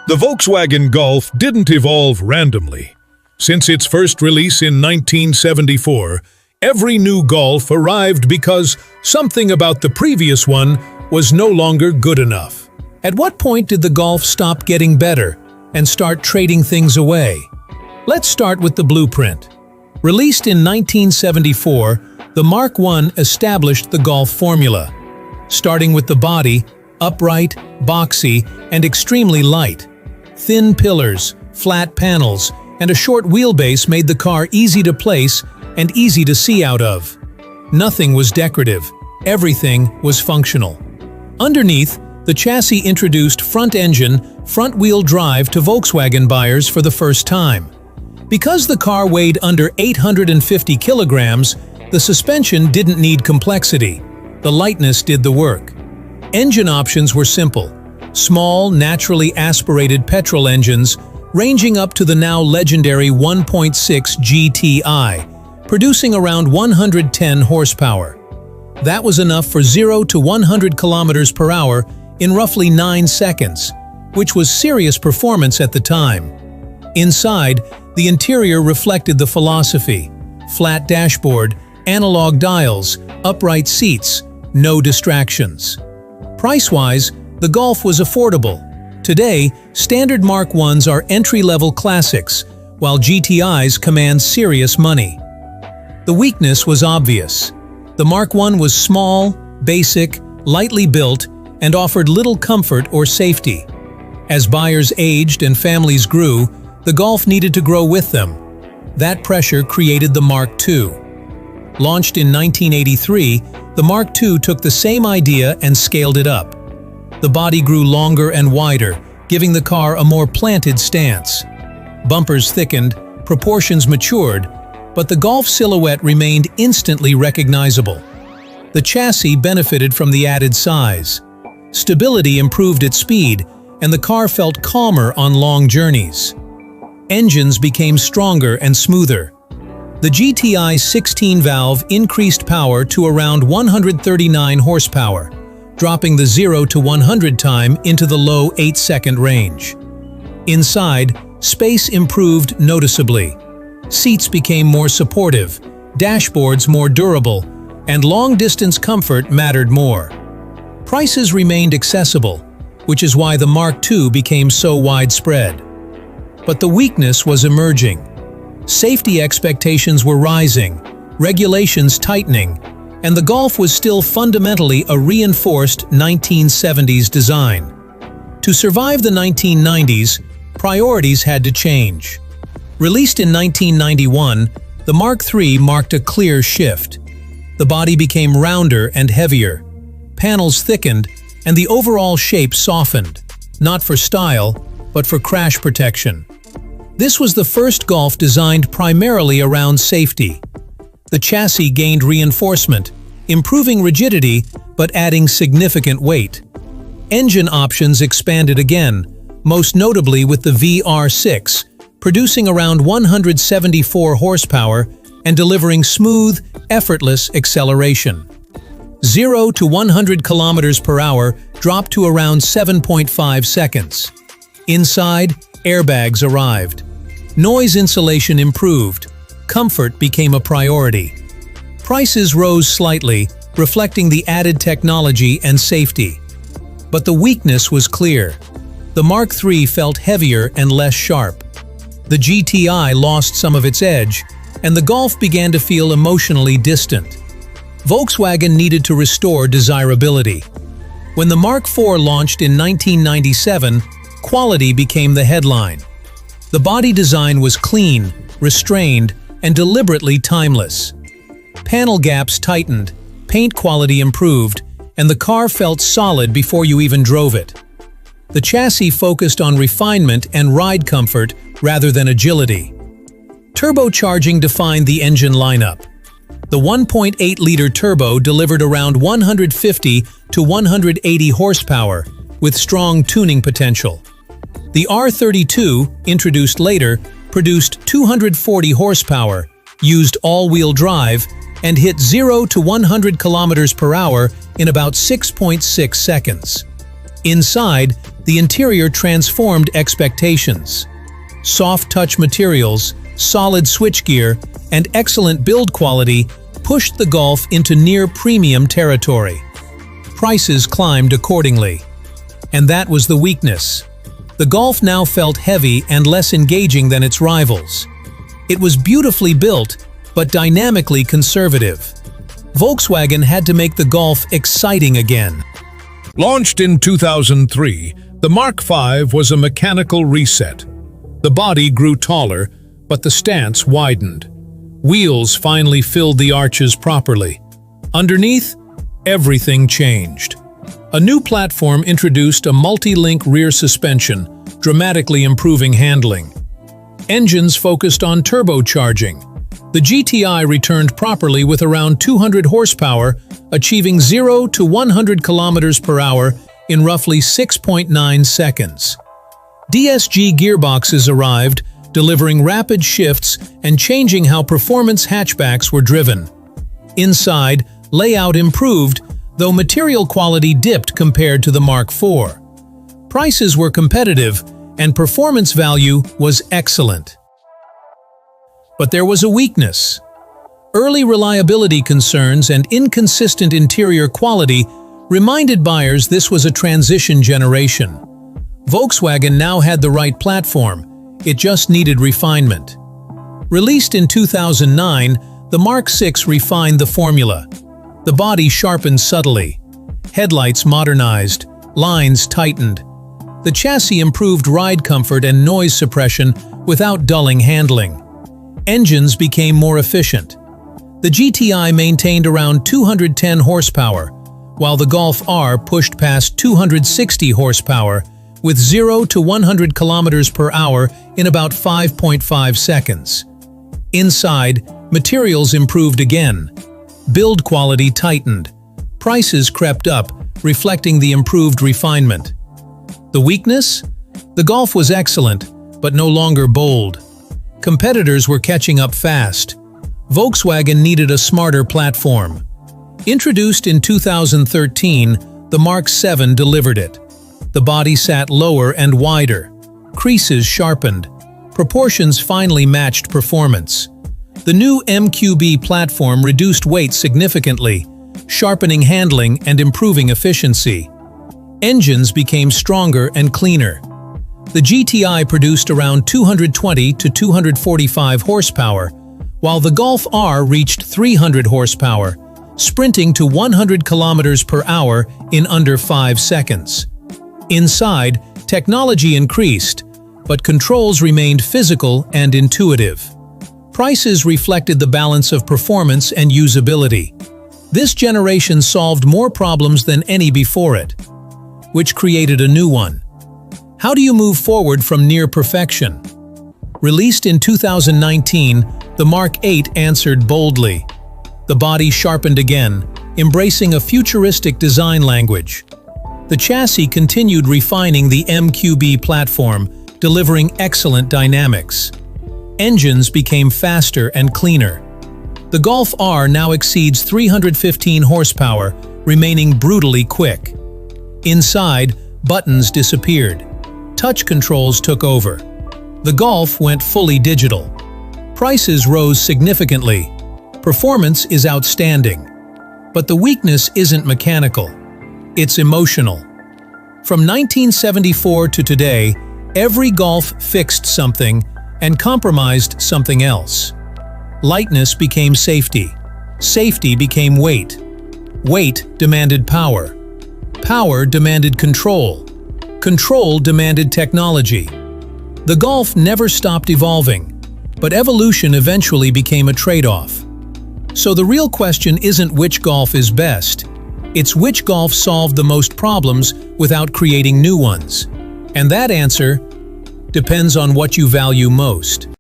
The Volkswagen Golf didn't evolve randomly. Since its first release in 1974, every new Golf arrived because something about the previous one was no longer good enough. At what point did the Golf stop getting better and start trading things away? Let's start with the blueprint. Released in 1974, the Mk1 established the Golf formula. Starting with the body, upright, boxy, and extremely light. Thin pillars, flat panels, and a short wheelbase made the car easy to place and easy to see out of. Nothing was decorative, everything was functional. Underneath, the chassis introduced front-engine, front-wheel drive to Volkswagen buyers for the first time. Because the car weighed under 850 kilograms, the suspension didn't need complexity. The lightness did the work. Engine options were simple. Small, naturally aspirated petrol engines ranging up to the now legendary 1.6 GTI, producing around 110 horsepower. That was enough for 0 to 100 kilometers per hour in roughly 9 seconds, which was serious performance at the time. Inside, the interior reflected the philosophy: flat dashboard, analog dials, upright seats, no distractions. Price-wise, the Golf was affordable. Today, standard Mk1s are entry-level classics, while GTIs command serious money. The weakness was obvious. The Mk1 was small, basic, lightly built, and offered little comfort or safety. As buyers aged and families grew, the Golf needed to grow with them. That pressure created the Mk2. Launched in 1983, the Mk2 took the same idea and scaled it up. The body grew longer and wider, giving the car a more planted stance. Bumpers thickened, proportions matured, but the Golf silhouette remained instantly recognizable. The chassis benefited from the added size. Stability improved its speed, and the car felt calmer on long journeys. Engines became stronger and smoother. The GTI 16-valve increased power to around 139 horsepower, dropping the 0 to 100 time into the low 8-second range. Inside, space improved noticeably. Seats became more supportive, dashboards more durable, and long-distance comfort mattered more. Prices remained accessible, which is why the Mk2 became so widespread. But the weakness was emerging. Safety expectations were rising, regulations tightening, and the Golf was still fundamentally a reinforced 1970s design. To survive the 1990s, priorities had to change. Released in 1991, the Mk3 marked a clear shift. The body became rounder and heavier. Panels thickened, and the overall shape softened, not for style, but for crash protection. This was the first Golf designed primarily around safety. The chassis gained reinforcement, improving rigidity but adding significant weight. Engine options expanded again, most notably with the VR6, producing around 174 horsepower and delivering smooth, effortless acceleration. 0 to 100 kilometers per hour dropped to around 7.5 seconds. Inside, airbags arrived. Noise insulation improved. Comfort became a priority. Prices rose slightly, reflecting the added technology and safety. But the weakness was clear. The Mk3 felt heavier and less sharp. The GTI lost some of its edge, and the Golf began to feel emotionally distant. Volkswagen needed to restore desirability. When the Mk4 launched in 1997, quality became the headline. The body design was clean, restrained, and deliberately timeless. Panel gaps tightened, paint quality improved, and the car felt solid before you even drove it. The chassis focused on refinement and ride comfort rather than agility. Turbocharging defined the engine lineup. The 1.8-liter turbo delivered around 150 to 180 horsepower, with strong tuning potential. The R32, introduced later, produced 240 horsepower, used all-wheel drive, and hit 0 to 100 kilometers per hour in about 6.6 seconds. Inside, the interior transformed expectations. Soft touch materials, solid switchgear, and excellent build quality pushed the Golf into near-premium territory. Prices climbed accordingly. And that was the weakness. The Golf now felt heavy and less engaging than its rivals. It was beautifully built, but dynamically conservative. Volkswagen had to make the Golf exciting again. Launched in 2003, the Mark V was a mechanical reset. The body grew taller, but the stance widened. Wheels finally filled the arches properly. Underneath, everything changed. A new platform introduced a multi-link rear suspension, dramatically improving handling. Engines focused on turbocharging. The GTI returned properly with around 200 horsepower, achieving 0 to 100 kilometers per hour in roughly 6.9 seconds. DSG gearboxes arrived, delivering rapid shifts and changing how performance hatchbacks were driven. Inside, layout improved, though material quality dipped compared to the Mark IV. Prices were competitive, and performance value was excellent. But there was a weakness. Early reliability concerns and inconsistent interior quality reminded buyers this was a transition generation. Volkswagen now had the right platform, it just needed refinement. Released in 2009, the Mark VI refined the formula. The body sharpened subtly. Headlights modernized, lines tightened. The chassis improved ride comfort and noise suppression without dulling handling. Engines became more efficient. The GTI maintained around 210 horsepower, while the Golf R pushed past 260 horsepower with 0 to 100 kilometers per hour in about 5.5 seconds. Inside, materials improved again. Build quality tightened. Prices crept up, reflecting the improved refinement. The weakness? The Golf was excellent, but no longer bold. Competitors were catching up fast. Volkswagen needed a smarter platform. Introduced in 2013, the Mark VII delivered it. The body sat lower and wider. Creases sharpened. Proportions finally matched performance. The new MQB platform reduced weight significantly, sharpening handling and improving efficiency. Engines became stronger and cleaner. The GTI produced around 220 to 245 horsepower, while the Golf R reached 300 horsepower, sprinting to 100 kilometers per hour in under 5 seconds. Inside, technology increased, but controls remained physical and intuitive. Prices reflected the balance of performance and usability. This generation solved more problems than any before it, which created a new one. How do you move forward from near perfection? Released in 2019, the Mark VIII answered boldly. The body sharpened again, embracing a futuristic design language. The chassis continued refining the MQB platform, delivering excellent dynamics. Engines became faster and cleaner. The Golf R now exceeds 315 horsepower, remaining brutally quick. Inside, buttons disappeared. Touch controls took over. The Golf went fully digital. Prices rose significantly. Performance is outstanding. But the weakness isn't mechanical. It's emotional. From 1974 to today, every Golf fixed something and compromised something else. Lightness became safety. Safety became weight. Weight demanded power. Power demanded control. Control demanded technology. The Golf never stopped evolving, but evolution eventually became a trade-off. So the real question isn't which Golf is best. It's which Golf solved the most problems without creating new ones. And that answer depends on what you value most.